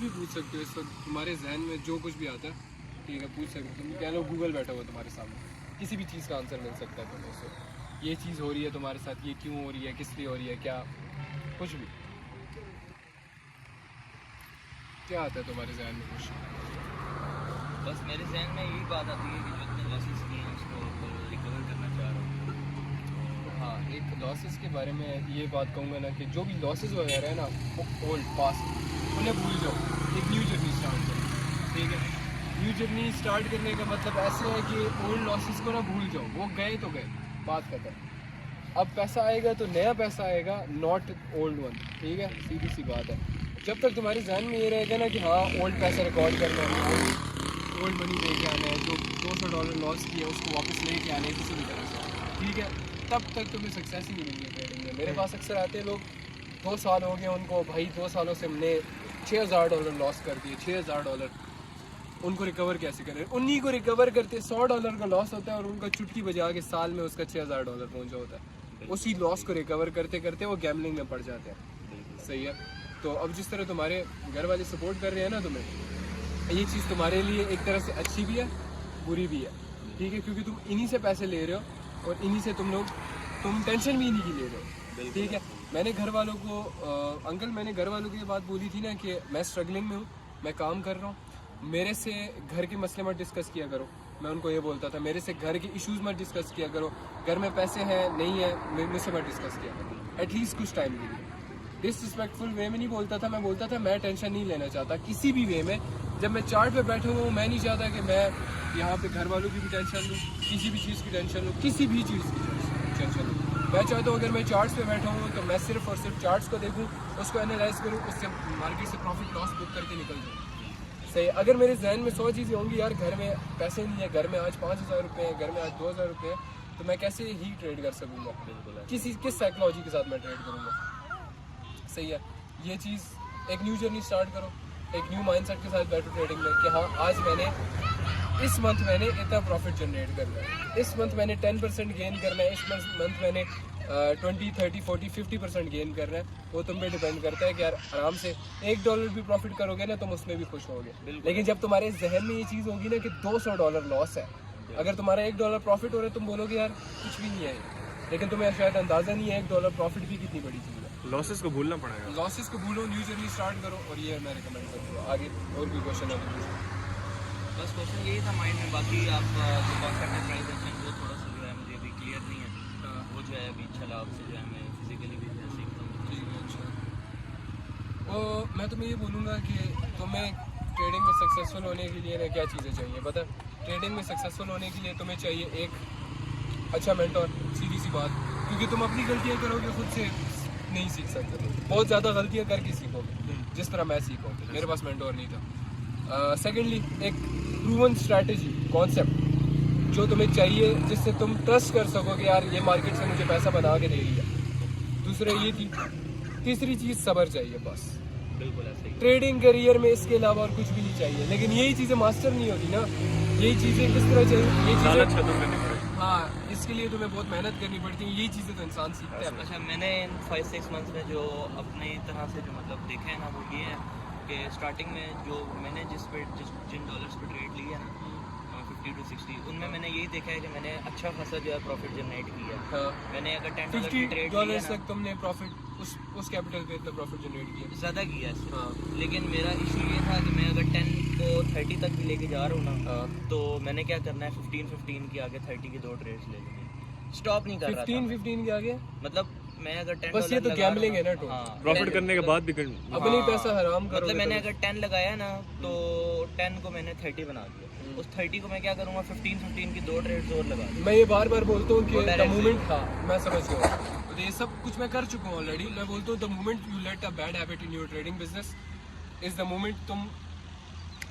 भी पूछ सकते हो इस वक्त, तुम्हारे जहन में जो कुछ भी आता है ठीक है पूछ सकते हो। तुम कह लो गूगल बैठा हुआ तुम्हारे सामने, किसी भी चीज़ का आंसर मिल सकता है तुम्हें उससे। ये चीज़ हो रही है तुम्हारे साथ, ये क्यों हो रही है, किस लिए हो रही है, क्या कुछ भी क्या आता है तुम्हारे जहन में कुछ? बस मेरे जहन में यही बात आती है कि जो इतने लॉसेस किए हैं उसको रिकवर करना चाह रहा हूँ। हाँ, एक लॉसेस के बारे में ये बात कहूँगा ना कि जो भी लॉसेस वगैरह है ना वो ओल्ड पास्ट उन्हें भूल जाओ, एक न्यू जर्नी स्टार्ट करो। ठीक है, न्यू जर्नी स्टार्ट करने का मतलब ऐसे है कि ओल्ड लॉसेस को ना भूल जाओ, वो गए तो गए, बात खत्म। अब पैसा आएगा तो नया पैसा आएगा, नॉट ओल्ड वन। ठीक है, सीधी सी बात है। जब तक तुम्हारे जहन में ये रहेगा ना कि हाँ ओल्ड पैसा रिकॉर्ड करना है, ओल्ड मनी लेके आना है, जो $200 लॉस किया उसको वापस लेके आना है किसी भी तरह से, ठीक है, तब तक तुम्हें सक्सेस ही नहीं मिलेगी ट्रेडिंग में। मेरे पास अक्सर आते हैं लोग, 2 साल हो गए उनको, भाई 2 सालों से हमने $6000 लॉस कर दिए। $6000 उनको रिकवर कैसे करें? उन्हीं को रिकवर करते $100 का लॉस होता है और उनका चुटकी बजा के साल में उसका $6000 पहुंचा होता है। उसी लॉस को रिकवर करते करते वो गैम्बलिंग में पड़ जाते हैं। सही है। तो अब जिस तरह तुम्हारे घर वाले सपोर्ट कर रहे हैं ना तुम्हें, ये चीज़ तुम्हारे लिए एक तरह से अच्छी भी है बुरी भी है। ठीक है, क्योंकि तुम इन्हीं से पैसे ले रहे हो और इन्हीं से तुम टेंशन भी इन्हीं की ले रहे हो। ठीक है, मैंने घर वालों को अंकल मैंने घर वालों को ये बात बोली थी ना कि मैं स्ट्रगलिंग में हूँ, मैं काम कर रहा हूँ, मेरे से घर के मसले मत डिस्कस किया करो। मैं उनको ये बोलता था मेरे से घर के इश्यूज़ मत डिस्कस किया करो, घर में पैसे हैं नहीं है मुझसे मत डिस्कस किया करो एटलीस्ट कुछ टाइम के लिए। डिसरिस्पेक्टफुल वे में नहीं बोलता था, मैं बोलता था मैं टेंशन नहीं लेना चाहता किसी भी वे में। जब मैं चार्ट पे बैठा हुआ हूँ मैं नहीं चाहता कि मैं यहाँ पे घर वालों की भी टेंशन लूँ, किसी भी चीज़ की टेंशन लूँ, किसी भी चीज़ की टेंशन लूँ। मैं चाहता हूँ अगर मैं चार्ट्स पे बैठा हूँ तो मैं सिर्फ और सिर्फ चार्ट्स को देखूँ, उसको एनालाइज करूँ, उससे मार्केट से प्रॉफिट लॉस बुक करके निकल जाऊँ। सही। अगर मेरे जहन में 100 चीज़ें होंगी, यार घर में पैसे नहीं है, घर में आज 5000 रुपये हैं, घर में आज 2000 रुपये हैं, तो मैं कैसे ही ट्रेड कर सकूँगा? बिल्कुल किस साइकोलॉजी के साथ मैं ट्रेड करूँगा? सही है। ये चीज़ एक न्यू जर्नी स्टार्ट करो, एक न्यू माइंडसेट के साथ बैठो ट्रेडिंग में कि हाँ आज मैंने इस मंथ मैंने इतना प्रॉफिट जनरेट करना है, इस मंथ मैंने 10% गेन करना है, इस मंथ मैंने 20, 30, 40, 50% गेन करना है। वो तुम पे डिपेंड करता है कि यार आराम से $1 भी प्रॉफिट करोगे ना तुम उसमें भी खुश होगे। लेकिन जब तुम्हारे जहन में ये चीज़ होगी ना कि $200 लॉस है, अगर तुम्हारा $1 प्रॉफिट हो रहा है तुम बोलोगे यार कुछ भी नहीं है, लेकिन तुम्हें शायद अंदाज़ा नहीं है $1 प्रॉफिट भी कितनी बड़ी चीज़ है। लॉसेस को भूलना पड़ेगा। लॉसेस को भूलो, न्यू जर्नी स्टार्ट करो, और ये मैं रिकमेंड करूँगा। आगे और भी क्वेश्चन है तो बस क्वेश्चन यही था माइंड में, बाकी आप जो कॉन्सेप्ट में प्राइस है वो थोड़ा सा जो है मुझे अभी क्लियर नहीं है, वो जो है अभी इंशाल्लाह आपसे जो है मैं फिजिकली भी जो है सीखता हूँ। ठीक है, अच्छा। और मैं तुम्हें ये बोलूँगा कि तुम्हें ट्रेडिंग में सक्सेसफुल होने के लिए ना क्या चीज़ें चाहिए पता है? ट्रेडिंग में सक्सेसफुल होने के लिए तुम्हें चाहिए एक अच्छा मेंटोर, सीधी सी बात, क्योंकि तुम अपनी गलतियाँ करोगे खुद से नहीं सीख सकते, बहुत ज़्यादा गलतियाँ करके सीखोगे, जिस तरह मैं सीखा, मेरे पास मेंटोर नहीं था। सेकेंडली एक प्रूवन स्ट्रैटेजी कॉन्सेप्ट जो तुम्हें चाहिए, जिससे तुम ट्रस्ट कर सको कि यार ये मार्केट से मुझे पैसा बना के दे रही है। दूसरा ये थी। तीसरी चीज़ सब्र चाहिए बस। बिल्कुल ऐसे ही। ट्रेडिंग करियर में इसके अलावा और कुछ भी नहीं चाहिए, लेकिन यही चीज़ें मास्टर नहीं होती ना, यही चीज़ें किस तरह चाहिए, ये चीज़ें हाँ इसके लिए तुम्हें बहुत मेहनत करनी पड़ती है, यही चीज़ें तो इंसान सीखता है। अच्छा, मैंने इन 5-6 मंथ्स में जो अपनी तरह से जो मतलब देखे हैं ना वो ये है कि स्टार्टिंग में जो मैंने जिन डॉलर्स पे ट्रेड लिए ना 50 to 60, उनमें मैंने यही देखा है कि मैंने अच्छा खासा जो है प्रॉफिट जनरेट किया है। हाँ। मैंने अगर $10 ट्रेड $50 तक तुमने प्रॉफिट उस कैपिटल पे इतना प्रॉफिट जनरेट किया, ज़्यादा किया है। हाँ। लेकिन मेरा इशू ये था कि मैं अगर 10 को 30 तक भी लेके जा रहा हूँ ना, तो मैंने क्या करना है 15 के आगे 30 के 2 ट्रेड्स ले लेंगे, स्टॉप नहीं कर रहा था। 15 के आगे मतलब मैं अगर 10 बस ये तो गैम्बलिंग है ना, तो प्रॉफिट करने के बाद भी अपनी पैसा हराम करो। मतलब मैंने अगर 10 लगाया ना तो 10 को मैंने 30 बना दिया, उस 30 को मैं क्या करूँगा 15 की 2 ट्रेड्स और लगा दूँ। मैं ये बार बार बोलता हूँ कि द मोमेंट, हाँ मैं समझ गया हूँ, तो ये सब कुछ मैं कर चुका हूँ ऑलरेडी। मैं बोलता हूँ the moment you let a bad habit in your trading business is the moment तुम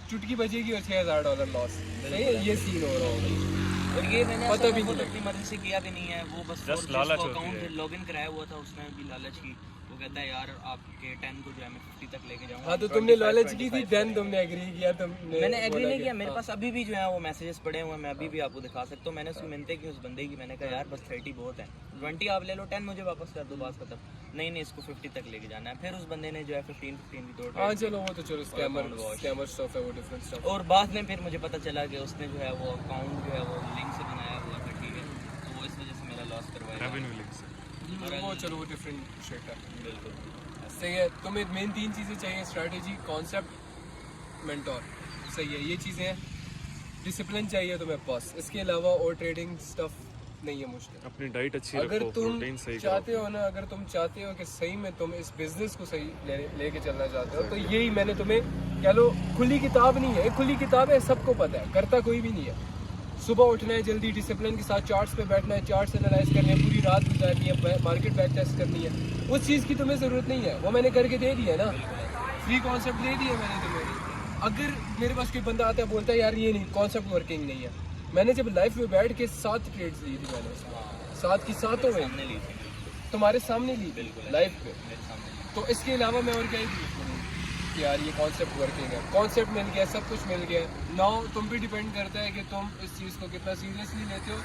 चुटकी बजेगी और $6000 लॉस। सही है, ये सीन हो रहा होगा। और ये मैंने पता भी नहीं अपनी मर्जी से किया भी नहीं है, वो बस Just लालच होती अकाउंट है। लॉगिन कराया हुआ था, उसने भी लालच की, वो कहता है यार आपके 10 को जो है मैं 50 तक लेके जाऊंगा। हाँ तो तुमने नॉलेज की थी, देन तुमने एग्री किया, तुमने मैंने एग्री बोला नहीं कि- किया, मेरे हाँ। पास अभी भी जो है वो मैसेजेस पड़े हुए हैं, मैं अभी भी आपको दिखा सकता हूँ। मैंने उसकी मिन्नतें की उस बंदे की, मैंने कहा यार बस 30 बहुत है, 20 आप ले लो, 10 मुझे वापस कर दो, बात खत्म। नहीं इसको 50 तक लेके जाना है। फिर उस बंदे ने जो है 15 की दो हाँ trade चलो वो तो चलो scammer account wash। Scammer stuff है, वो डिफरेंट स्टफ। और बाद में फिर मुझे पता चला कि उसने जो है वो अकाउंट जो है वो लिंक से बनाया हुआ था, ठीक है, तो वो इस वजह से मेरा लॉस करवाया। रेवेन्यू लिंक से वो चलो वो डिफरेंट शिट है। बिल्कुल सही है। तुम्हें मेन 3 चीज़ें चाहिए, स्ट्रैटेजी, कॉन्सेप्ट, मेंटोर। सही है, ये चीज़ें हैं। डिसिप्लिन चाहिए तुम्हें बस, इसके अलावा और ट्रेडिंग स्टफ नहीं है मुश्किल। अपनी डाइट अच्छी अगर रखो, तुम प्रोटीन सही चाहते हो ना, अगर तुम चाहते हो कि सही में तुम इस बिजनेस को सही लेके चलना चाहते हो, तो यही मैंने तुम्हें कह लो, खुली किताब नहीं है, खुली किताब है, सबको पता है, करता कोई भी नहीं है। सुबह उठना है जल्दी, डिसिप्लिन के साथ चार्ट्स पे बैठना है, चार्ट्स एनालाइज करने हैं, पूरी रात गुजारनी है, मार्केट बैक टेस्ट करनी है। उस चीज़ की तुम्हें ज़रूरत नहीं है, वो मैंने करके दे दी है ना, फ्री कॉन्सेप्ट दे दिया मैंने तुम्हें। अगर मेरे पास कोई बंदा आता है बोलता है यार ये नहीं, कॉन्सेप्ट वर्किंग नहीं है, मैंने जब लाइफ में बैठ के 7 ट्रेड्स ली थी मैंने, 7 की 7 में सामने ली थी, तुम्हारे सामने ली बिल्कुल लाइफ पे। मेरे सामने। तो इसके अलावा मैं और क्या ही पूछूं कि यार ये कॉन्सेप्ट वर्किंग है, कॉन्सेप्ट मिल गया, सब कुछ मिल गया। नाउ तुम पे डिपेंड करता है कि तुम इस चीज़ को कितना सीरियसली लेते हो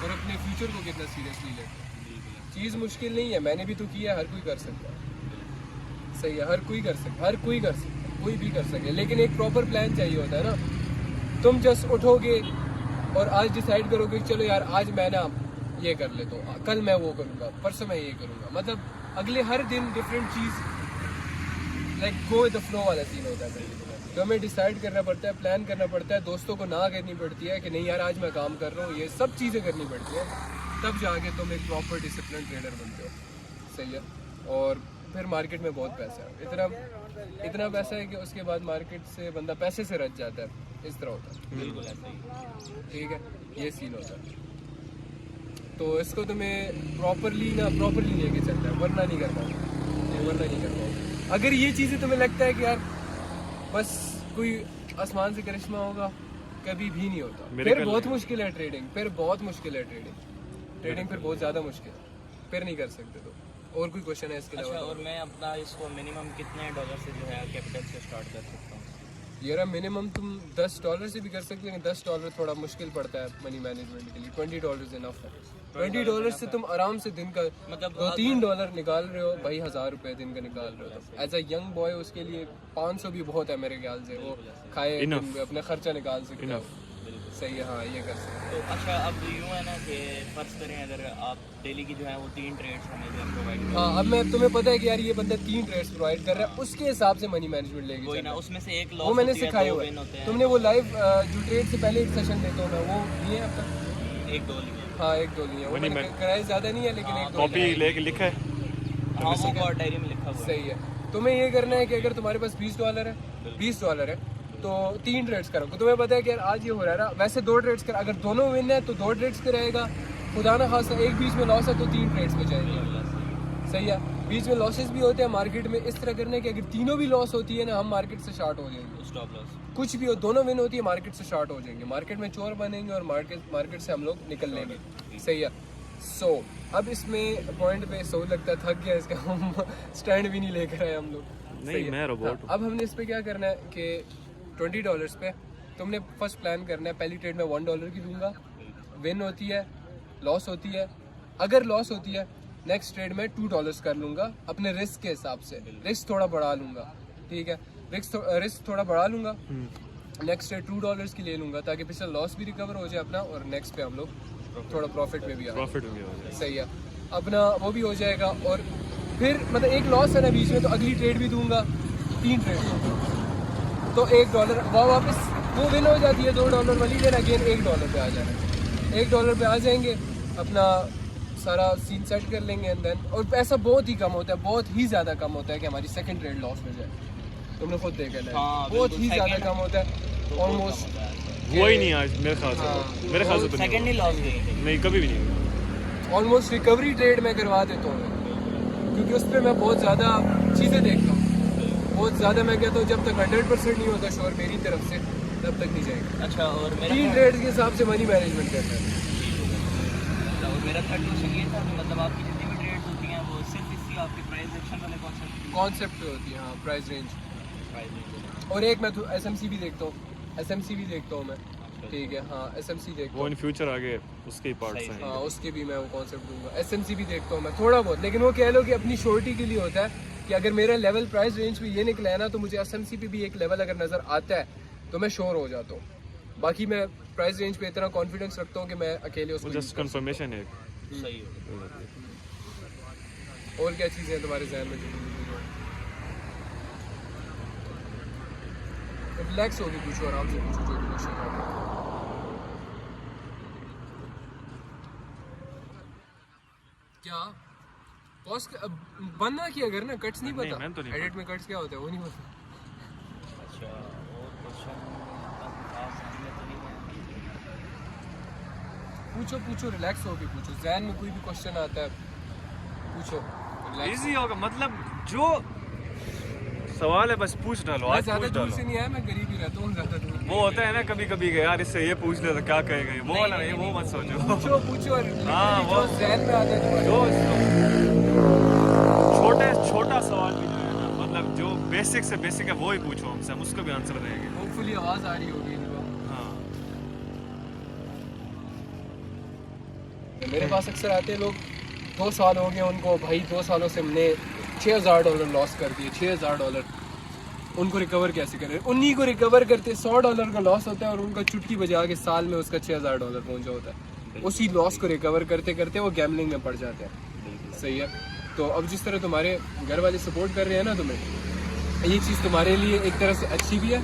और अपने फ्यूचर को कितना सीरियसली लेते हो। चीज़ मुश्किल नहीं है, मैंने भी तो किया है, हर कोई कर सकता है। सही है, हर कोई कर सकता है, हर कोई कर सकता है, कोई भी कर सके, लेकिन एक प्रॉपर प्लान चाहिए होता है ना। तुम जस्ट उठोगे और आज डिसाइड करोगे कि चलो यार आज मैं ना ये कर लेता हूँ, कल मैं वो करूँगा, परसों मैं ये करूँगा, मतलब अगले हर दिन different cheese, like go with the flow वाला सीन होता है। तो हमें डिसाइड करना पड़ता है, प्लान करना पड़ता है, दोस्तों को ना करनी पड़ती है कि नहीं यार आज मैं काम कर रहा हूँ, ये सब चीज़ें करनी पड़ती है, तब जाके तुम एक प्रॉपर डिसिप्लिन ट्रेडर बनते हो। सही है। और फिर मार्केट में बहुत पैसा है, इतना पैसा है कि उसके बाद मार्केट से बंदा पैसे से रच जाता है, इस तरह होता है। बिल्कुल ऐसा ही। ठीक है, ये सीन होता है। तो इसको तुम्हें प्रॉपरली लेके चलना है, वरना नहीं कर पाओगे। अगर ये चीज़ें तुम्हें लगता है कि यार बस कोई आसमान से करिश्मा होगा, कभी भी नहीं होता। फिर बहुत मुश्किल है ट्रेडिंग, फिर बहुत ज़्यादा मुश्किल है, फिर नहीं कर सकते। तो और कोई क्वेश्चन है इसके अच्छा, अलावा? और मैं अपना इसको मिनिमम कितने डॉलर से जो है कैपिटल से स्टार्ट कर सकता हूँ? यार मिनिमम तुम $10 से भी कर सकते हो, लेकिन $10 थोड़ा मुश्किल पड़ता है मनी मैनेजमेंट के लिए। $20 इनफ है। $20 से तुम आराम से दिन का मतलब $2-3 निकाल रहे हो भाई, ₹1000 दिन का निकाल रहे हो। तो एज अ यंग बॉय उसके लिए 500 भी बहुत है मेरे ख्याल से, वो खाए अपना खर्चा निकाल सकते हो। सही है, हाँ ये कर सकते हो। तो अच्छा, अब यूँ है ना कि फर्ज करें अगर आप डेली की जो है वो 3 ट्रेड्स हमें जो प्रोवाइड करें, हाँ, अब मैं तुम्हें पता है कि यार ये बंदा 3 ट्रेड्स प्रोवाइड कर रहा है, उसके हिसाब से मनी मैनेजमेंट लेके कोई चलना ना है। उसमें से एक वो लॉस मैंने होती है, सिखाया 2 हुआ विन होते है। हैं। तुमने वो लाइव जो ट्रेड से पहले एक सेशन देता हूँ मैं, वो लिए अब तक? 1-2 लिए। हाँ 1-2 लिए, वो मैंने कराया ज़्यादा नहीं है, लेकिन 1-2 कॉपी लेके लिखा है। हाँ वो डायरी में लिखा हुआ है। सही है। तुम्हें ये करना है कि अगर तुम्हारे पास $20 है, $20 है, तो 3 ट्रेड्स करो। तुम्हें पता है कि यार आज ये हो रहा है ना, वैसे 2 ट्रेड्स कर, अगर दोनों विन है तो 2 ट्रेड्स कराएगा, खुदा ना खासा एक बीच में लॉस है तो 3 ट्रेड्स बचाएंगे। सही है। बीच में लॉसेस भी होते हैं मार्केट में, इस तरह करने के अगर तीनों भी लॉस होती है ना, हम मार्केट से शार्ट हो जाएंगे। स्टॉप लॉस कुछ भी हो, दोनों विन होती है, मार्केट से शार्ट हो जाएंगे, मार्केट में चोर बनेंगे और मार्केट से हम लोग निकल लेंगे। सही है। सो अब इसमें पॉइंट पे सो लगता है थक गया इसका, हम स्टैंड भी नहीं लेकर आए हम लोग। नहीं, मैं रोबोट हूँ। अब हमने इस पे क्या करना है कि $20 पे तुमने फर्स्ट प्लान करना है, पहली ट्रेड में $1 की दूंगा, विन होती है, लॉस होती है, अगर लॉस होती है नेक्स्ट ट्रेड में $2 कर लूँगा अपने रिस्क के हिसाब से, रिस्क थोड़ा बढ़ा लूँगा। ठीक है, रिस्क थोड़ा बढ़ा लूँगा, नेक्स्ट ट्रेड $2 की ले लूँगा, ताकि पिछला लॉस भी रिकवर हो जाए अपना, और नेक्स्ट पे हम लोग थोड़ा प्रॉफिट में भी आ प्रॉफिट में भी हो जाए। सही है, अपना वो भी हो जाएगा। और फिर मतलब एक लॉस है ना बीच में, तो अगली ट्रेड भी दूंगा, 3 ट्रेड तो $1 वापस वो विन हो जाती है। $2 वाली देन अगेन $1 पे आ जाना है, $1 पे आ जाएंगे, अपना सारा सीन सेट कर लेंगे एंड देन, और पैसा बहुत ही कम होता है, बहुत ही ज़्यादा कम होता है कि हमारी सेकंड ट्रेड लॉस हो जाए। तुमने खुद देखा है, हाँ, बहुत ही बिल्कुल, ज़्यादा second कम होता है, ऑलमोस्ट हुआ ही नहीं आज मेरे ख्याल से। हाँ। मेरे ख्याल से तो सेकंड ही लॉस गई थी। नहीं, कभी भी नहीं। ऑलमोस्ट रिकवरी ट्रेड में करवा देता हूँ, क्योंकि उस पर मैं बहुत ज़्यादा चीज़ें देखता हूँ, बहुत ज़्यादा। मैं कहता हूँ जब तक 100% नहीं होता श्योर मेरी तरफ से, तब तक नहीं जाएगा। अच्छा, और मेरा 3 ट्रेड के हिसाब से मनी मैनेजमेंट करना है। और मेरा थर्ड क्वेश्चन ये था कि मतलब आपकी जितनी भी ट्रेड्स होती हैं वो सिर्फ इसी जो आपके प्राइस एक्शन वाले कॉन्सेप्ट पे होती है, हाँ प्राइस रेंज। कॉन्सेप्ट और एक मैं SMC भी देखता हूँ, SMC भी देखता हूँ मैं, ठीक है हाँ SMC देखता वो हूँ, इन फ्यूचर आगे उसके ही पार्ट्स सही हैं। हाँ उसके भी मैं वो कॉन्सेप्ट दूंगा। SMC भी देखता हूँ मैं थोड़ा बहुत, लेकिन वो कह लो कि अपनी श्योरिटी के लिए होता है कि अगर मेरा लेवल प्राइस रेंज पे ये निकला है ना तो मुझे SMC पे भी एक लेवल अगर नज़र आता है तो मैं श्योर हो जाता हूँ। बाकी मैं प्राइस रेंज पे इतना कॉन्फिडेंस रखता हूँ कि मैं अकेले वो उसको जस्ट कंफर्मेशन है। सही हो और क्या चीज़ें हैं तुम्हारे जहन में जो रिलैक्स होके पूछो, आराम से पूछो जो भी क्वेश्चन है। क्या पॉज बंद ना किया अगर ना कट्स नहीं नहीं, पता, मैंने तो नहीं एडिट में कट्स क्या होता है वो नहीं पता। अच्छा और क्वेश्चन खास सामने तो नहीं है पूछो पूछो रिलैक्स होके पूछो, जहन में कोई भी क्वेश्चन आता है पूछो relax इजी होगा, मतलब जो सवाल है बस पूछ डालो, मैं आज ज़्यादा पूछ दूर डालो। से नहीं आया, मैं गरीब ही रहता हूँ ज़्यादा दूर नहीं। वो होता है ना कभी कभी कि यार इससे ये पूछ ले तो क्या कहेगा ये, वो वाला नहीं, वो मत सोचो। पूछो पूछो हाँ, जो वो- जहन में आता है तुम्हारे। जो छोटा सवाल भी जो है ना, मतलब जो बेसिक से बेसिक है वो ही पूछो हमसे, हम उसको भी आंसर देंगे। होपफुली आवाज़ आ रही होगी इनको। हाँ मेरे पास अक्सर आते हैं लोग, 2 साल हो गए उनको, भाई 2 सालों से हमने $6000 लॉस कर दिए, $6000 उनको रिकवर कैसे करें? उन्हीं को रिकवर करते $100 का लॉस होता है और उनका चुटकी बजा के साल में उसका $6000 पहुंचा होता है। उसी लॉस को रिकवर करते करते वो गैमलिंग में पड़ जाते हैं। सही है, तो अब जिस तरह तुम्हारे घर वाले सपोर्ट कर रहे हैं ना तुम्हें, ये चीज़ तुम्हारे लिए एक तरह से अच्छी भी है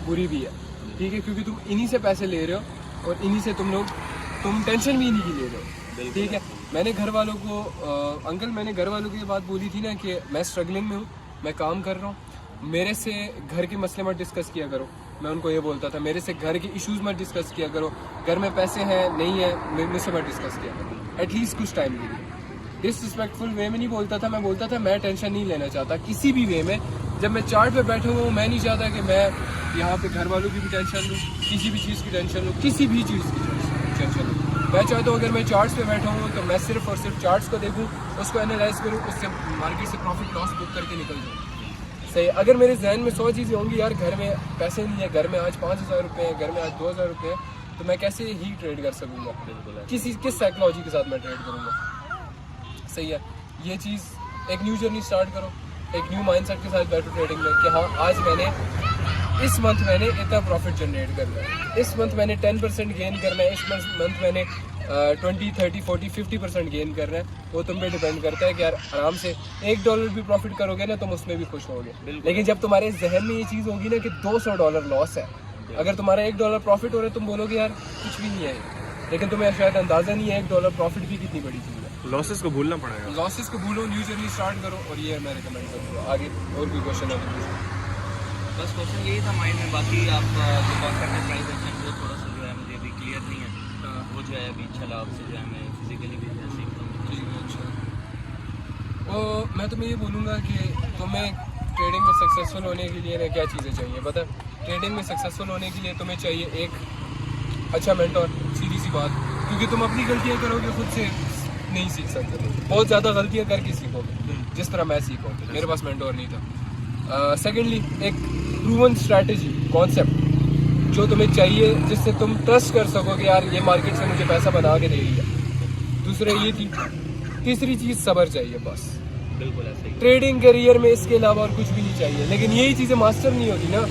बुरी भी है, ठीक है, क्योंकि तुम इन्हीं से पैसे ले रहे हो और इन्हीं से तुम टेंशन भी इन्हीं की ले रहे हो, ठीक है। मैंने घर वालों को अंकल मैंने घर वालों को ये बात बोली थी ना कि मैं स्ट्रगलिंग में हूँ, मैं काम कर रहा हूँ, मेरे से घर के मसले मत डिस्कस किया करो। मैं उनको ये बोलता था मेरे से घर के इश्यूज मत डिस्कस किया करो, घर में पैसे हैं नहीं है मुझसे मत डिस्कस किया करो, एटलीस्ट कुछ टाइम के लिए। डिसरिस्पेक्टफुल वे में नहीं बोलता था, मैं बोलता था मैं टेंशन नहीं लेना चाहता किसी भी वे में। जब मैं चार्ट पे बैठा हुआ हूँ मैं नहीं चाहता कि मैं यहाँ पे घर वालों की भी टेंशन लूँ, किसी भी चीज़ की टेंशन लूँ, किसी भी चीज़ की टेंशन लूँ। मैं चाहता हूँ अगर मैं चार्ट्स पे बैठा हूँ तो मैं सिर्फ और सिर्फ चार्ट्स को देखूँ, उसको एनालाइज करूँ, उससे मार्केट से प्रॉफिट लॉस बुक करके निकल जाऊँ। सही, अगर मेरे जहन में 100 चीज़ें होंगी, यार घर में पैसे नहीं है, घर में आज 5000 रुपये है, घर में आज 2000 रुपये है, तो मैं कैसे ही ट्रेड कर सकूँगा? किस साइकोलॉजी के साथ मैं ट्रेड करूँगा? सही है, ये चीज़ एक न्यू जर्नी स्टार्ट करो, एक न्यू माइंडसेट के साथ बैठो ट्रेडिंग में कि हाँ आज मैंने इस मंथ मैंने इतना प्रॉफिट जनरेट करना है, इस मंथ मैंने 10% गेन करना है, इस मंथ मैंने 20, 30, 40, 50% गेन करना है। वो तुम पे डिपेंड करता है कि यार आराम से $1 भी प्रॉफिट करोगे ना तुम उसमें भी खुश होगे। लेकिन जब तुम्हारे जहन में ये चीज़ होगी ना कि $200 लॉस है, अगर तुम्हारा $1 प्रॉफिट हो रहा है तुम बोलोगे यार कुछ भी नहीं है, लेकिन तुम्हें शायद अंदाज़ा नहीं है $1 प्रॉफिट भी कितनी बड़ी चीज़ है। लॉसेस को भूलना पड़ेगा। लॉसेस को भूलो, न्यू जर्नी स्टार्ट करो, और ये मैं रिकमेंड करूँगा। आगे और कोई क्वेश्चन है तो पूछो। बस क्वेश्चन यही था माइंड में, बाकी आप जो कॉन्सेप्ट है प्राइस एक्शन वो थोड़ा सा जो है मुझे अभी क्लियर नहीं है, वो जो है अभी अच्छा आपसे जो है मैं फिजिकली भी सीखता हूँ। ठीक है, अच्छा। मैं तुम्हें ये बोलूँगा कि तुम्हें ट्रेडिंग में सक्सेसफुल होने के लिए ना क्या चीज़ें चाहिए पता है? ट्रेडिंग में सक्सेसफुल होने के लिए तुम्हें चाहिए एक अच्छा मेंटोर, सीधी सी बात, क्योंकि तुम अपनी गलतियाँ करोगे खुद से नहीं सीख सकते, बहुत ज़्यादा गलतियाँ करके सीखोगे, जिस तरह मैं सीखा, मेरे पास मेंटोर नहीं था। सेकेंडली एक प्रूवन स्ट्रैटेजी कॉन्सेप्ट जो तुम्हें चाहिए, जिससे तुम ट्रस्ट कर सको कि यार ये मार्केट से मुझे पैसा बना के दे रही है। दूसरा ये थी, तीसरी चीज़ सब्र चाहिए बस। बिल्कुल ऐसे ही। ट्रेडिंग करियर में इसके अलावा और कुछ भी नहीं चाहिए, लेकिन यही चीज़ें मास्टर नहीं होती ना,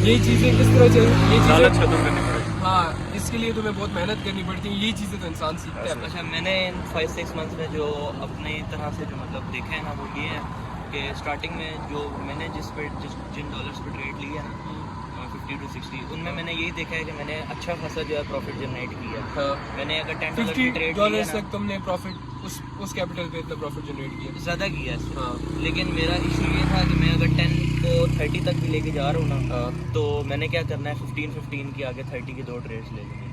यही चीज़ें किस तरह चाहिए, ये लालच चीज़ें खत्म करनी पड़ेगी। हाँ इसके लिए तुम्हें बहुत मेहनत करनी पड़ती है, यही चीज़ें तो इंसान सीखता है। अच्छा, मैंने इन 5-6 मंथ्स में जो अपने तरह से जो मतलब देखे हैं ना वो ये है कि स्टार्टिंग में जो मैंने जिन डॉलर्स पे ट्रेड लिया है ना 50 to 60, उनमें मैंने यही देखा है कि मैंने अच्छा खासा जो है प्रॉफिट जनरेट किया। हाँ, मैंने अगर $10 की ट्रेड $50 तक तुमने प्रॉफिट उस कैपिटल पे इतना प्रॉफिट जनरेट किया। ज़्यादा किया है, हाँ लेकिन मेरा इशू ये था कि मैं अगर 10 को 30 तक भी लेके जा रहा हूँ ना, हाँ, तो मैंने क्या करना है 15 के आगे 30 के 2 ट्रेड्स ले लेंगे,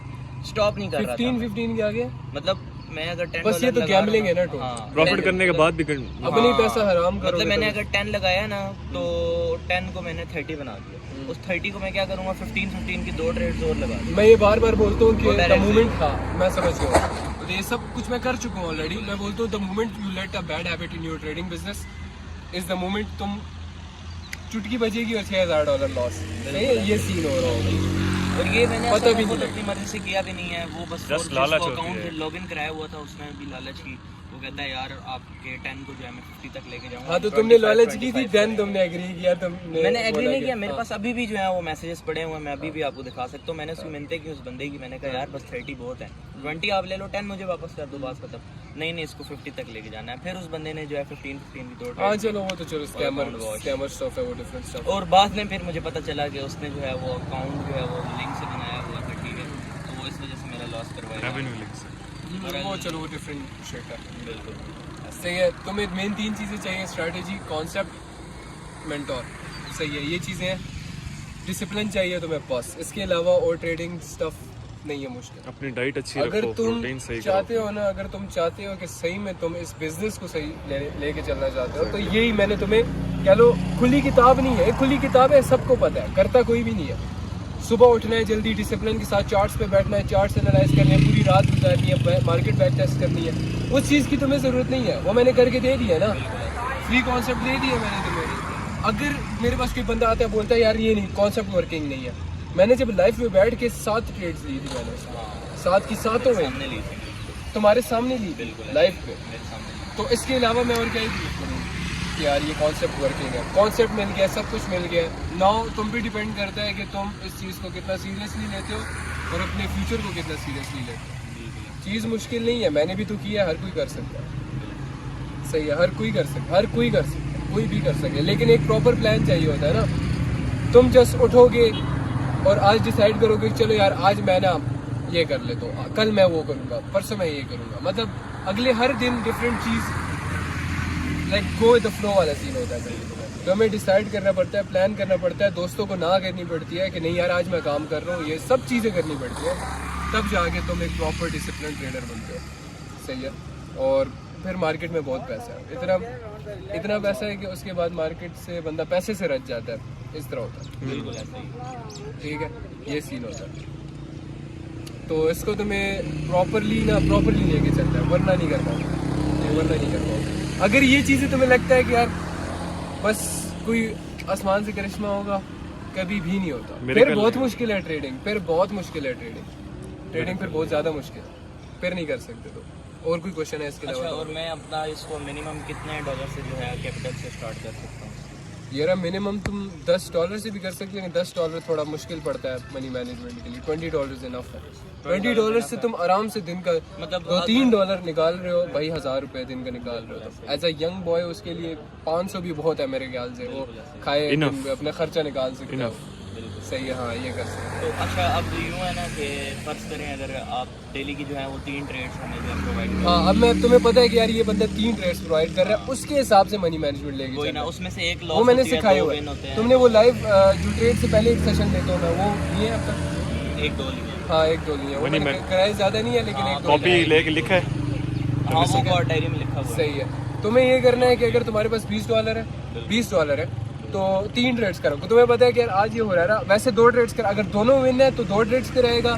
स्टॉप नहीं कर रहा था 15 के आगे मतलब मैं अगर 10 बस ये तो गैम्बलिंग है ना टोटल। हाँ, प्रॉफिट 10 करने के बाद भी अपनी पैसा हराम करो। मतलब मैंने अगर 10 लगाया ना तो 10 को मैंने 30 बना दिया, उस 30 को मैं क्या करूँगा 15 की 2 ट्रेड्स और लगा दूँ। मैं ये बार बार बोलता हूँ कि वो द direct मोमेंट, हाँ मैं समझ गया, तो ये सब कुछ मैं कर चुका हूँ ऑलरेडी। मैं बोलता हूँ the moment you let a bad habit in your trading business is the moment तुम चुटकी बजेगी और $6000 लॉस। सही है, ये सीन हो रहा होगा। और ये मैंने पता भी खुद नहीं अपनी मर्जी से किया भी नहीं है, वो बस Just लालच होती अकाउंट है। लॉगिन कराया हुआ था उसने भी लालच की। वो कहता है यार आपके 10 को जो है मैं 50 तक लेके जाऊंगा। हाँ तो तुमने लालच की थी, देन तुमने एग्री किया। तुमने मैंने एग्री बोला नहीं कि- किया, मेरे हाँ। पास अभी भी जो है वो मैसेजेस पड़े हुए हैं, मैं अभी भी आपको दिखा सकता हूँ। मैंने उसकी मिन्नतें की उस बंदे की, मैंने कहा यार बस 30 बहुत है, 20 आप ले लो, 10 मुझे वापस कर दो, बात खत्म। नहीं इसको 50 तक लेके जाना है। फिर उस बंदे ने जो है 15 की दो हाँ trade चलो वो तो चलो scammer account wash। Scammer stuff है, वो डिफरेंट स्टफ। और बाद में फिर मुझे पता चला कि उसने जो है वो अकाउंट जो है वो लिंक से बनाया हुआ था, ठीक है, तो वो इस वजह से मेरा लॉस करवाया। रेवेन्यू लिंक से वो चलो वो डिफरेंट शिट है। बिल्कुल सही है। तुम्हें मेन 3 चीज़ें चाहिए, स्ट्रैटेजी, कॉन्सेप्ट, मेंटोर। सही है, ये चीज़ें हैं। डिसिप्लिन चाहिए तुम्हें बस, इसके अलावा और ट्रेडिंग स्टफ नहीं है मुश्किल। अपनी डाइट अच्छी अगर रखो, तुम प्रोटीन सही चाहते करो। हो ना, अगर तुम चाहते हो कि सही में तुम इस बिजनेस को सही लेके चलना चाहते हो, तो यही मैंने तुम्हें कह लो, खुली किताब नहीं है, खुली किताब है, सबको पता है, करता कोई भी नहीं है। सुबह उठना है जल्दी, डिसिप्लिन के साथ चार्ट्स पे बैठना है, चार्ट्स एनालाइज करने हैं, पूरी रात गुजारनी है, मार्केट बैक टेस्ट करनी है। उस चीज़ की तुम्हें ज़रूरत नहीं है, वो मैंने करके दे दिया ना, फ्री कॉन्सेप्ट दे दिया मैंने तुम्हें। अगर मेरे पास कोई बंदा आता है बोलता है यार ये नहीं, कॉन्सेप्ट वर्किंग नहीं है, मैंने जब लाइफ में बैठ के 7 ट्रेड्स ली थी मैंने, 7 की 7 में सामने ली थी, तुम्हारे सामने ली बिल्कुल लाइफ में। मेरे सामने। तो इसके अलावा मैं और क्या ही यूज़ करूँ कि यार ये कॉन्सेप्ट वर्किंग है, कॉन्सेप्ट मिल गया, सब कुछ मिल गया। नाउ तुम पे डिपेंड करता है कि तुम इस चीज़ को कितना सीरियसली लेते हो और अपने फ्यूचर को कितना सीरियसली लेते हो। चीज़ मुश्किल नहीं है, मैंने भी तो किया है, हर कोई कर सकता है। सही है, हर कोई कर सकता है, हर कोई कर सकता है, कोई भी कर सके, लेकिन एक प्रॉपर प्लान चाहिए होता है ना। तुम जस्ट उठोगे और आज डिसाइड करोगे कि चलो यार आज मैं ना ये कर लेता हूँ, कल मैं वो करूँगा, परसों मैं ये करूँगा, मतलब अगले हर दिन different cheese, like go with the flow वाला सीन होता है। तो हमें डिसाइड करना पड़ता है, प्लान करना पड़ता है, दोस्तों को ना करनी पड़ती है कि नहीं यार आज मैं काम कर रहा हूँ, ये सब चीज़ें करनी पड़ती है, तब जाके तुम एक प्रॉपर डिसिप्लिन ट्रेडर बनते हो। सही है। और फिर मार्केट में बहुत पैसा है, इतना पैसा है कि उसके बाद मार्केट से बंदा पैसे से रच जाता है, इस तरह होता है। बिल्कुल ऐसा ही। ठीक है, ये सीन होता है। तो इसको तुम्हें प्रॉपरली लेके चलना है, वरना नहीं कर पाओगे। अगर ये चीज़ें तुम्हें लगता है कि यार बस कोई आसमान से करिश्मा होगा, कभी भी नहीं होता। फिर बहुत मुश्किल है ट्रेडिंग, फिर बहुत ज़्यादा मुश्किल है, फिर नहीं कर सकते। तो और कोई क्वेश्चन है इसके अच्छा, अलावा? और मैं अपना इसको मिनिमम कितने डॉलर से जो है कैपिटल से स्टार्ट कर सकता हूँ? यार मिनिमम तुम $10 से भी कर सकते हो, लेकिन $10 थोड़ा मुश्किल पड़ता है मनी मैनेजमेंट के लिए। $20 इनफ है। $20 से तुम आराम से दिन का मतलब $2-3 निकाल रहे हो भाई, $1000 दिन का निकाल रहे हो। तो एज अ यंग बॉय उसके लिए 500 भी बहुत है मेरे ख्याल से, वो खाए अपना खर्चा निकाल सकते हो। सही है, हाँ ये कर सकते तो अच्छा, अब यूँ है ना कि फर्ज करें अगर आप डेली की जो है वो 3 ट्रेड्स हमें जो है प्रोवाइड हो। हाँ, अब मैं तुम्हें पता है कि यार ये बंदा 3 ट्रेड्स प्रोवाइड कर रहा है, उसके हिसाब से मनी मैनेजमेंट लेके कोई चलना ना, है। उसमें से एक लॉस वो मैंने सिखाया हुआ होते है। हैं। तुमने वो लाइव जो ट्रेड से पहले एक सेशन लेता हूँ मैं, वो लिए अब तक? 1-2 लिए। हाँ 1-2 लिए, वो मैंने कराए ज़्यादा नहीं है, लेकिन 1-2 कॉपी लेके लिखा है। हाँ, वो डायरी में लिखा हुआ है। सही है। तुम्हें ये करना है कि अगर तुम्हारे पास $20 है तो 3 ट्रेड्स करो। तुम्हें पता है कि यार आज ये हो रहा है ना, वैसे 2 ट्रेड्स कर, अगर दोनों विन है तो 2 ट्रेड्स पे रहेगा,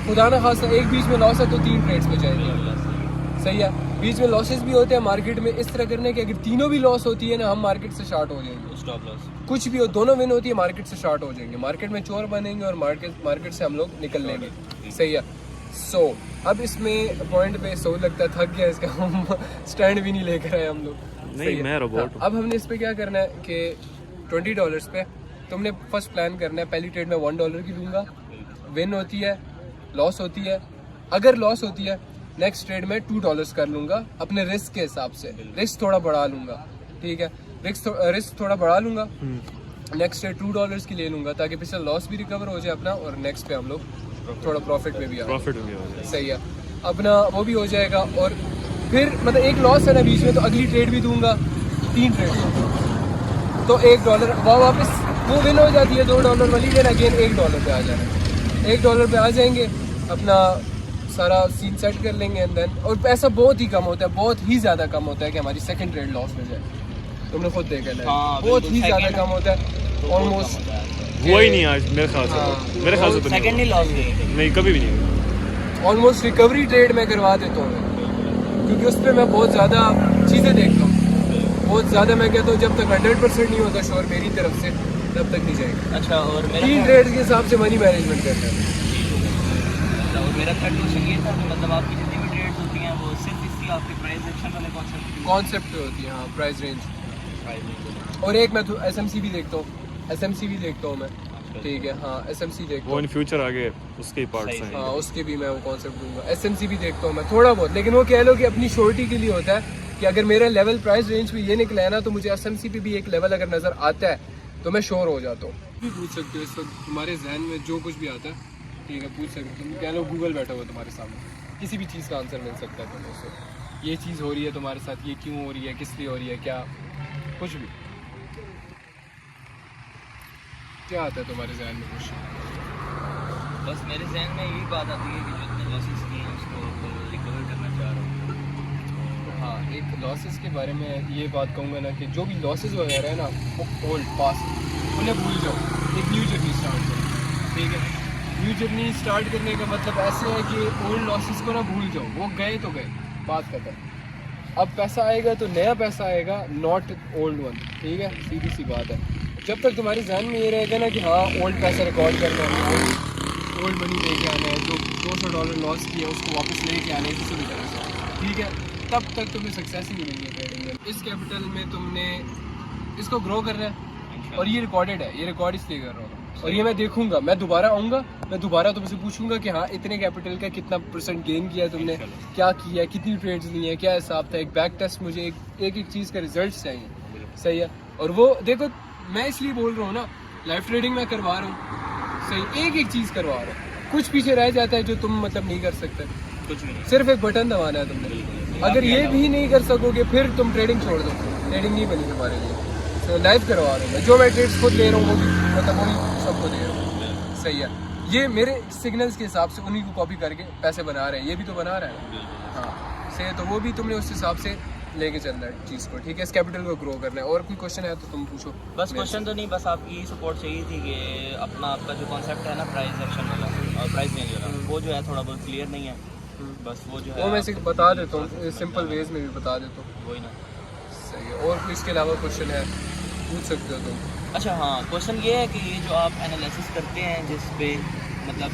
खुदा ना खासा एक बीच में लॉस है तो 3 ट्रेड्स पे जाएंगे। सही है। बीच में लॉसेस भी होते हैं मार्केट में, इस तरह करने के अगर तीनों भी लॉस होती है ना, हम मार्केट से शार्ट हो जाएंगे। स्टॉप लॉस कुछ भी हो, दोनों विन होती है, मार्केट से शार्ट हो जाएंगे, मार्केट में चोर बनेंगे और मार्केट से हम लोग निकल लेंगे। सही है। सो अब इसमें पॉइंट पे सो लगता है थक गया इसका, हम स्टैंड भी नहीं लेकर आए हम लोग। नहीं, मैं रोबोट हूँ। अब हमने इस पे क्या करना है कि $20 पे तुमने फर्स्ट प्लान करना है, पहली ट्रेड में $1 की लूँगा, विन होती है, लॉस होती है, अगर लॉस होती है नेक्स्ट ट्रेड में $2 कर लूँगा अपने रिस्क के हिसाब से, रिस्क थोड़ा बढ़ा लूँगा। ठीक है, रिस्क थोड़ा बढ़ा लूँगा, नेक्स्ट ट्रेड $2 की ले लूँगा ताकि पिछला लॉस भी रिकवर हो जाए अपना, और नेक्स्ट पे हम लोग थोड़ा प्रॉफिट में भी आ जाए। सही है, अपना वो भी हो जाएगा। और फिर मतलब एक लॉस है ना बीच में, तो अगली ट्रेड भी दूंगा, 3 ट्रेड तो $1 वापस वो विन हो जाती है $2 वाली, देन अगेन $1 पे आ जाना, $1 पे आ जाएंगे, अपना सारा सीन सेट कर लेंगे एंड देन, और पैसा बहुत ही कम होता है, बहुत ही ज़्यादा कम होता है कि हमारी सेकंड ट्रेड लॉस में जाए। तुमने खुद देखा है, बहुत ही ज़्यादा कम होता है, ऑलमोस्ट हुआ ही नहीं आज मेरे ख्याल से। मेरे ख्याल से तो सेकंड ही लॉस गई। नहीं, कभी भी नहीं। ऑलमोस्ट रिकवरी ट्रेड में करवा देता हूँ मैं, क्योंकि उस पर मैं बहुत ज़्यादा चीज़ें देखता हूँ। बहुत ज़्यादा मैं कहता हूँ जब तक 100% नहीं होता श्योर मेरी तरफ से तब तक नहीं जाएगा। अच्छा, और मेरा 3 ट्रेड्स के हिसाब से मनी मैनेजमेंट करना है। अच्छा, और मेरा थर्ड क्वेश्चन ये था कि मतलब आपकी जितनी भी ट्रेड्स होती हैं वो सिर्फ इसकी आपकी प्राइस एक्शन वाले कॉन्सेप्ट पे होती है, हाँ, प्राइस रेंज। और एक मैं SMC भी देखता हूँ, SMC भी देखता हूँ मैं, ठीक है, हाँ, SMC देखता वो हूँ, इन फ्यूचर आगे उसके ही पार्ट्स हैं। हाँ, उसके भी मैं वो कॉन्सेप्ट दूंगा। SMC भी देखता हूँ मैं थोड़ा बहुत, लेकिन वो कह लो कि अपनी श्योरिटी के लिए होता है कि अगर मेरा लेवल प्राइस रेंज पे ये निकला है ना, तो मुझे SMC पे भी एक लेवल अगर नज़र आता है तो मैं श्योर हो जाता हूँ। भी पूछ सकते हो इस वक्त तुम्हारे जहन में जो कुछ भी आता है, ठीक है, पूछ सकते हो। तुम कह लो गूगल बैठा हुआ तुम्हारे सामने, किसी भी चीज़ का आंसर मिल सकता है तुम्हें उससे। ये चीज़ हो रही है तुम्हारे साथ, ये क्यों हो रही है, किस लिए हो रही है, क्या, कुछ भी क्या आता है तुम्हारे जहन में कुछ? बस मेरे जहन में यही बात आती है कि जो इतने लॉसेस किए हैं उसको रिकवर करना चाह रहा हूँ। हाँ, एक लॉसेस के बारे में ये बात कहूँगा ना कि जो भी लॉसेस वगैरह है ना वो ओल्ड पास, उन्हें भूल जाओ, एक न्यू जर्नी स्टार्ट करो, ठीक है। न्यू जर्नी स्टार्ट करने का मतलब ऐसे है कि ओल्ड लॉसेस को ना भूल जाओ, वो गए तो गए, बात खत्म। अब पैसा आएगा तो नया पैसा आएगा, नॉट ओल्ड वन, ठीक है, सीधी सी बात है। जब तक तुम्हारे जहन में ये रहेगा ना कि हाँ ओल्ड पैसा रिकॉर्ड करना है, ओल्ड मनी लेके आना है, जो $200 लॉस किया उसको वापस लेके आना है किसी भी तरह से, ठीक है, तब तक तुम्हें सक्सेस ही मिलेगी ट्रेडिंग में। इस कैपिटल में तुमने इसको ग्रो करना है, और ये रिकॉर्डेड है, ये रिकॉर्ड इसलिए कर रहा हूँ, और ये मैं देखूंगा, मैं दोबारा आऊँगा, मैं दोबारा तुमसे पूछूंगा कि हाँ इतने कैपिटल का कितना % गेन किया है तुमने, क्या किया है, कितनी ट्रेड्स ली हैं, क्या हिसाब था। एक बैक टेस्ट, मुझे एक चीज़ का रिजल्ट चाहिए, सही है। और वो देखो मैं इसलिए बोल रहा हूँ ना, लाइव ट्रेडिंग मैं करवा रहा हूँ, सही, एक चीज़ करवा रहा हूँ, कुछ पीछे रह जाता है जो तुम मतलब नहीं कर सकते, कुछ भी नहीं, सिर्फ एक बटन दबाना है तुमने। अगर ये भी नहीं कर सकोगे फिर तुम ट्रेडिंग छोड़ दो, ट्रेडिंग नहीं बनी तुम्हारे लिए। तो लाइव करवा रहा हूँ मैं, जो मैं ट्रेड्स खुद ले रहा हूँ वो भी मतलब वही सबको दे रहा हूँ, सही है। ये मेरे सिग्नल्स के हिसाब से उन्हीं को कॉपी करके पैसे बना रहे हैं, ये भी तो बना रहा है, हाँ, सही है। तो वो भी तुमने उस हिसाब से लेके चलना है चीज़ को, ठीक है, इस कैपिटल को ग्रो करना है। और कोई क्वेश्चन है तो तुम पूछो। बस क्वेश्चन तो नहीं, बस आपकी सपोर्ट चाहिए थी कि आपका जो कॉन्सेप्ट है ना प्राइस एक्शन वाला और प्राइस रेंज वाला, वो जो है थोड़ा बहुत क्लियर नहीं है, बस वो जो है वो मैं बता देता हूँ, सिंपल वेज में भी बता देता हूँ, वही ना, सही है। और कोई इसके अलावा क्वेश्चन है पूछ सकते हो तुम। अच्छा हाँ, क्वेश्चन ये है कि ये जो आप एनालिसिस करते हैं जिस पे मतलब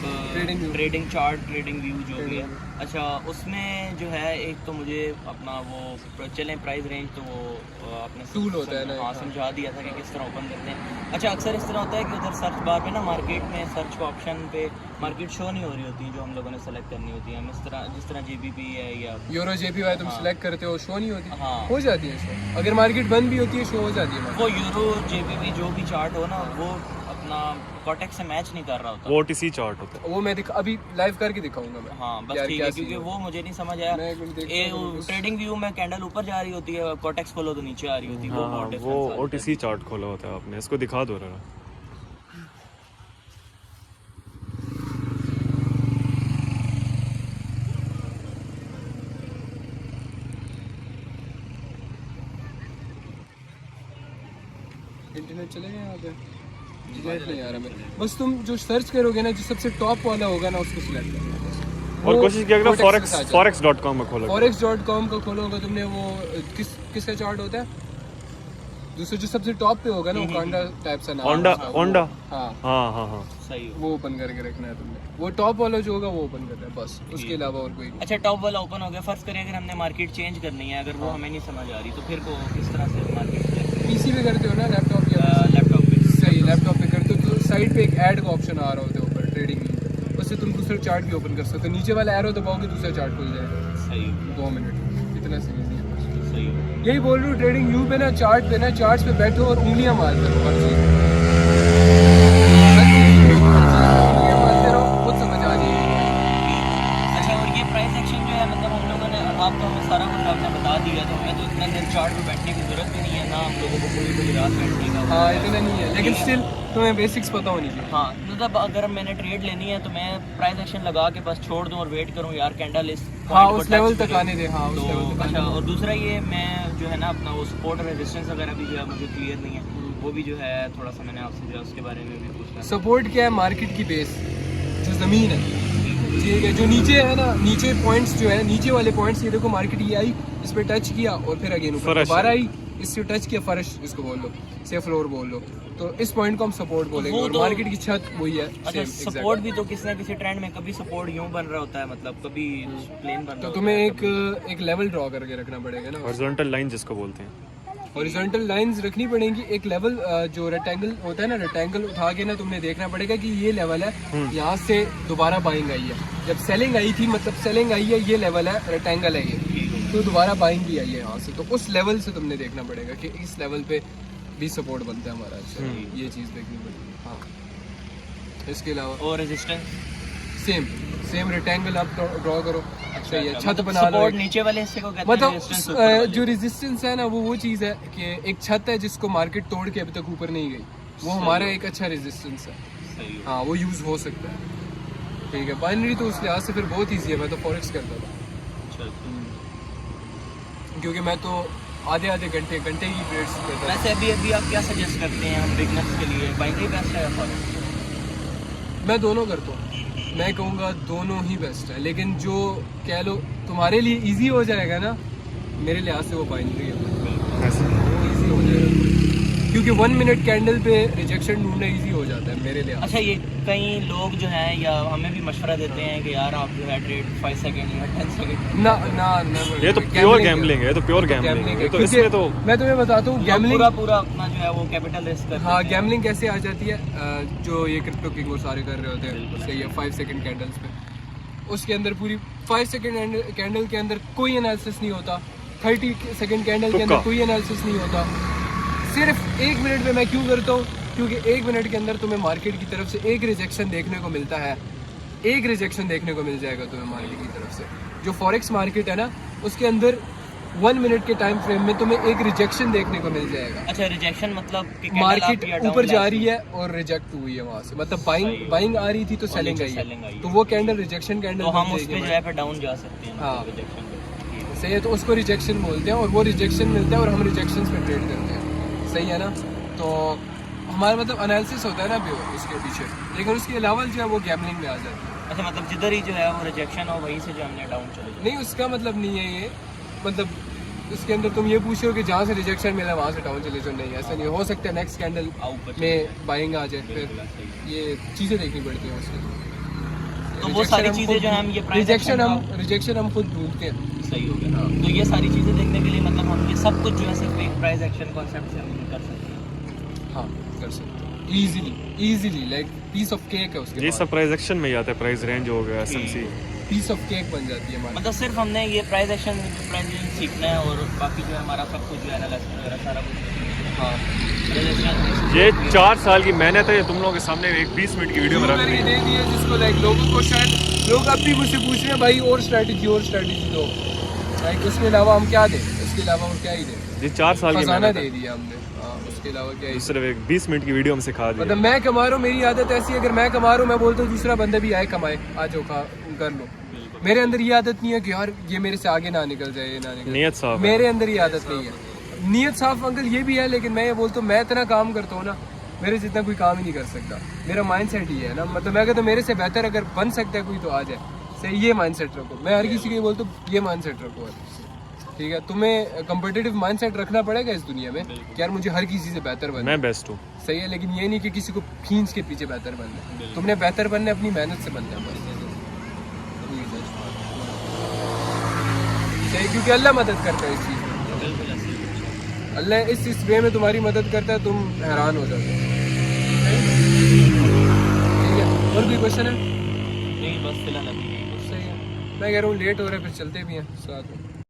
ट्रेडिंग चार्ट, ट्रेडिंग व्यू जो भी है, अच्छा उसमें जो है एक तो मुझे अपना वो चलें प्राइस रेंज तो वो आपने टूल होता है ना, हाँ समझा दिया था कि किस तरह ओपन करते हैं। अच्छा अक्सर इस तरह होता है कि उधर सर्च बार पे ना मार्केट में सर्च का ऑप्शन पे मार्केट शो नहीं हो रही होती जो हम लोगों ने सेलेक्ट करनी होती है, हम इस तरह जिस तरह JBP है या यूरो JPY तुम सेलेक्ट करते हो, शो नहीं होती, हाँ हो जाती है शो, अगर मार्केट बंद भी होती है शो हो जाती है। वो यूरो JBP जो भी चार्ट हो ना वो अपना कॉटेक्स से मैच नहीं कर रहा होता, वो OTC चार्ट होता है, वो मैं अभी लाइव करके दिखाऊंगा मैं। हाँ बस यार ठीक क्या है, सीन क्योंकि है। वो मुझे नहीं समझ आया। मैं एक मिनट देखता हूँ। ट्रेडिंग व्यू में कैंडल ऊपर जा रही होती है, कॉटेक्स खोलो तो नीचे आ रही होती है, वो हाँ बहुत वो difference आता है। OTC चार्ट खोला होता है आपने, इसको दिखा दो रहा। इंटरनेट चलेगा यहाँ पे? इंटरनेट नहीं आ रहा मैं, बस तुम जो सर्च करोगे ना जो सबसे टॉप वाला होगा ना उसको सिलेक्ट करना। और कोशिश किया करो forex.com में खोलो, forex.com का खोलोगे तुमने, वो किसका चार्ट होता है दूसरा जो सबसे टॉप पे होगा ना, वो कांडा टाइप सा नाम है उसका, ओंडा, हाँ हाँ सही हो। वो ओपन करके रखना है तुमने, वो टॉप वाला जो होगा वो ओपन करना है बस, उसके अलावा और कोई नहीं। अच्छा टॉप वाला ओपन हो गया, फर्ज करें अगर हमने मार्केट चेंज करनी है, अगर वो हमें नहीं समझ आ रही तो फिर को किस तरह से मार्केट पीसी पे करते हो ना, लैपटॉप या लैपटॉप पे? सही, लैपटॉप पे करते हो तो साइड पे एक ऐड का ऑप्शन आ रहा होता है ऊपर ट्रेडिंग में, उससे तुम दूसरा चार्ट भी ओपन कर सकते हो, नीचे वाला एरो दबाओगे दूसरा चार्ट खुल जाएगा। सही 2 मिनट, इतना सी सही हो। यही बोल रहा हूँ, ट्रेडिंग व्यू पे ना चार्ट पे ना, चार्ट्स पे बैठो और उंगलियां मारते रहो, हर चीज उंगलियां मारते रहो, खुद समझ आ जाएगी। अच्छा और ये प्राइस एक्शन जो है मतलब हम लोगों ने, आप तो हमें सारा कुछ आपने बता दिया, तो हमें तो इतना देर चार्ट पे बैठने की जरूरत भी नहीं है ना, हम लोगों को पूरी रात बैठने का। हाँ इतना नहीं है, लेकिन स्टिल तुम्हें बेसिक्स पता होनी चाहिए। हाँ मतलब अगर मैंने ट्रेड लेनी है तो मैं प्राइस एक्शन लगा के बस छोड़ दूं और वेट करूं यार कैंडल इस हाँ उस लेवल तक आने दे, हाँ उस तो लेवल तक अच्छा। आने और दूसरा ये मैं जो है ना अपना वो सपोर्ट और रेजिस्टेंस वगैरह भी जो है मुझे क्लियर नहीं है, वो भी जो है थोड़ा सा मैंने आपसे जो है उसके बारे में भी पूछना है। सपोर्ट क्या है, मार्केट की बेस जो ज़मीन है, ठीक है, जो नीचे है ना, नीचे पॉइंट्स जो है, नीचे वाले पॉइंट्स, ये देखो मार्केट ये आई, इस पे टच किया और फिर अगेन ऊपर फर्श दोबारा आई, इससे टच किया, फर्श इसको बोल लो, से फ्लोर बोल लो, तो इस पॉइंट को हम सपोर्ट बोलेंगे। वो और तो- मार्केट की छत वही है। अच्छा same, सपोर्ट exactly। भी तो किसी ना किसी ट्रेंड में कभी सपोर्ट यूं बन रहा होता है, मतलब कभी प्लेन बन रहा तो होता तुम्हें है, एक लेवल ड्रॉ करके रखना पड़ेगा ना, हॉरिजॉन्टल लाइन जिसको बोलते हैं। हॉरिजॉन्टल लाइंस रखनी पड़ेंगी। एक लेवल जो रेक्टेंगल होता है ना, रेक्टेंगल उठा के ना तुमने देखना पड़ेगा कि ये लेवल है, यहाँ से दोबारा बाइंग आई है, जब सेलिंग आई थी मतलब सेलिंग आई है, ये लेवल है, रेक्टेंगल है ये, तो दोबारा बाइंग भी आई है यहाँ से, तो उस लेवल से तुमने देखना पड़ेगा कि इस लेवल पे भी सपोर्ट बनता है हमारा। अच्छा, ये चीज़ देखनी पड़ेगी। हाँ, इसके अलावा और रेजिस्टेंस सेम रेक्टेंगल आप ड्रॉ करो। सही है, छत बना लो। सपोर्ट नीचे वाले हिस्से को कहते हैं, मतलब resistance ऊपर वाले। जो रेजिस्टेंस है ना, वो चीज़ है कि एक छत है जिसको मार्केट तोड़ के अभी तक ऊपर नहीं गई, वो हमारा एक अच्छा रेजिस्टेंस है। सही है। हाँ, वो यूज़ हो सकता है। ठीक है, बाइनरी तो उस लिहाज से फिर बहुत ईजी है, मैं तो फॉरेक्स करता था, अच्छा, क्योंकि मैं तो आधे घंटे की ट्रेड्स करता था। वैसे अभी आप क्या सजेस्ट करते हैं हम बिगनर्स के लिए, बाइनरी बेस्ट है या फॉरेक्स? मैं दोनों करता हूँ, मैं कहूँगा दोनों ही बेस्ट है, लेकिन जो कह लो तुम्हारे लिए इजी हो जाएगा ना, मेरे लिहाज से वो बाइनरी है, ऐसे वो इजी हो जाएगा, क्योंकि 1 मिनट कैंडल पे रिजेक्शन ढूंढना इजी हो जाता है मेरे लिए। अच्छा, ये कई लोग जो हैं या हमें भी मशवरा देते हैं कि यार आप जो है ट्रेड 5 सेकंड या 10 सेकंड। ना ना ये तो प्योर गैम्बलिंग है, ये तो प्योर गैम्बलिंग है, तो इसमें तो मैं तुम्हें बताता हूँ गैम्बलिंग पूरा अपना जो है वो कैपिटल रिस्क करते हाँ, हैं। गैम्बलिंग कैसे आ जाती है, जो ये क्रिप्टो किंग और सारे कर रहे होते हैं, सही है, 5 सेकंड कैंडल्स पे, उसके अंदर पूरी 5 सेकंड कैंडल के अंदर कोई एनालिसिस नहीं होता, 30 सेकंड कैंडल के अंदर तुक्का। कोई एनालिसिस नहीं होता, सिर्फ 1 मिनट में मैं क्यों करता हूँ, क्योंकि 1 मिनट के अंदर तुम्हें मार्केट की तरफ से एक रिजेक्शन देखने को मिलता है, एक रिजेक्शन देखने को मिल जाएगा तुम्हें मार्केट की तरफ से। जो फॉरेक्स मार्केट है ना, उसके अंदर 1 मिनट के टाइम फ्रेम में तुम्हें एक रिजेक्शन देखने को मिल जाएगा। अच्छा, रिजेक्शन मतलब कि candle मार्केट up या down ऊपर जा last रही है और रिजेक्ट हुई है वहाँ से, मतलब बाइंग आ रही थी तो सेलिंग नीचे आई selling आई है, है। तो वो कैंडल रिजेक्शन कैंडल तो हम उस पे जो है फिर डाउन जा सकते हैं, हाँ। रिजेक्शन पे। सही है, तो उसको रिजेक्शन बोलते हैं, और वो रिजेक्शन मिलता है और हम रिजेक्शन पे ट्रेड करते हैं। सही है ना, तो हमारा मतलब एनालिसिस होता है ना अभी उसके पीछे, लेकिन उसके अलावा जो है वो गैम्बलिंग में आ जाती है। अच्छा, मतलब जिधर ही जो है वो रिजेक्शन हो वहीं से जो हमने डाउन चले जाए। नहीं, उसका मतलब नहीं है ये, मतलब उसके अंदर तुम ये पूछ रहे हो कि जहाँ से रिजेक्शन मिला वहाँ से डाउन चले जाओ, नहीं, ऐसा नहीं हो सकता है, नेक्स्ट कैंडल ऊपर में बाइंग आ जाए, फिर ये चीज़ें देखनी पड़ती हैं उसके। तो वो सारी चीज़ें जो हैं हम ये price action रिजेक्शन हम खुद ढूंढते हैं। सही हो गया। तो ये सारी चीज़ें देखने के लिए मतलब हम ये सब कुछ जो है सिर्फ एक प्राइस एक्शन कॉन्सेप्ट से हम कर सकते हैं। हाँ, कर सकते हैं easily, like piece of cake है उसके ये बाद, सब प्राइस एक्शन में ही आता है, प्राइस रेंज हो गया, एसएमसी। पीस ऑफ केक बन जाती है हमारी। मतलब सिर्फ हमने ये प्राइस एक्शन सीखना है और बाकी जो है हमारा सब कुछ जो है एनालिसिस वगैरह सारा कुछ। हाँ, ये 4 साल की मेहनत है, ये तुम लोगों के सामने एक 20 मिनट की वीडियो में रख दी। दे दी है जिसको, लाइक लोगों को शायद लोग अब भी मुझसे पूछ रहे हैं भाई और स्ट्रेटजी दो, लाइक उसके अलावा हम क्या दें, उसके अलावा हम क्या ही दें, ये 4 साल की खजाना मेहनत दे है, दिया हमने। हाँ, उसके अलावा क्या ही। सिर्फ एक 20 मिनट की वीडियो में सिखा दी। मतलब मैं कमा रहा हूँ, मेरी आदत ऐसी है, अगर मैं कमा रहा हूँ, मैं बोलता हूँ दूसरा बंदा भी आए कमाए, आ जाओ कर लो। मेरे अंदर ये आदत नहीं है कि यार ये मेरे से आगे ना निकल जाए, ये ना निकल जाए। नियत साफ है। मेरे अंदर ये आदत नहीं है। नियत साफ अंकल ये भी है, लेकिन मैं ये बोलता हूँ मैं इतना काम करता हूँ ना, मेरे से इतना कोई काम ही नहीं कर सकता। मेरा माइंडसेट ही है ना, मतलब मैं कहता हूँ मेरे से बेहतर अगर बन सकता है कोई तो आ जाए। सही, ये माइंडसेट रखो। मैं हर किसी को ये बोलता हूँ ये माइंडसेट रखो, ठीक है। तुम्हें कम्पिटिटिव माइंडसेट रखना पड़ेगा इस दुनिया में कि यार मुझे हर किसी से बेहतर बनना मैं बेस्ट हूँ, सही है, लेकिन ये नहीं कि किसी को खींच के पीछे बेहतर बनना है। तुमने बेहतर बनना है, अपनी मेहनत से बनना है बस। सही, क्योंकि अल्लाह मदद करता है इस चीज़ में। अल्लाह इस वे में तुम्हारी मदद करता है, तुम हैरान हो जाते हो। ठीक है, और कोई क्वेश्चन है? नहीं, बस फिलहाल अभी सही है, मैं कह रहा हूँ लेट हो रहा है, फिर चलते भी हैं साथ में।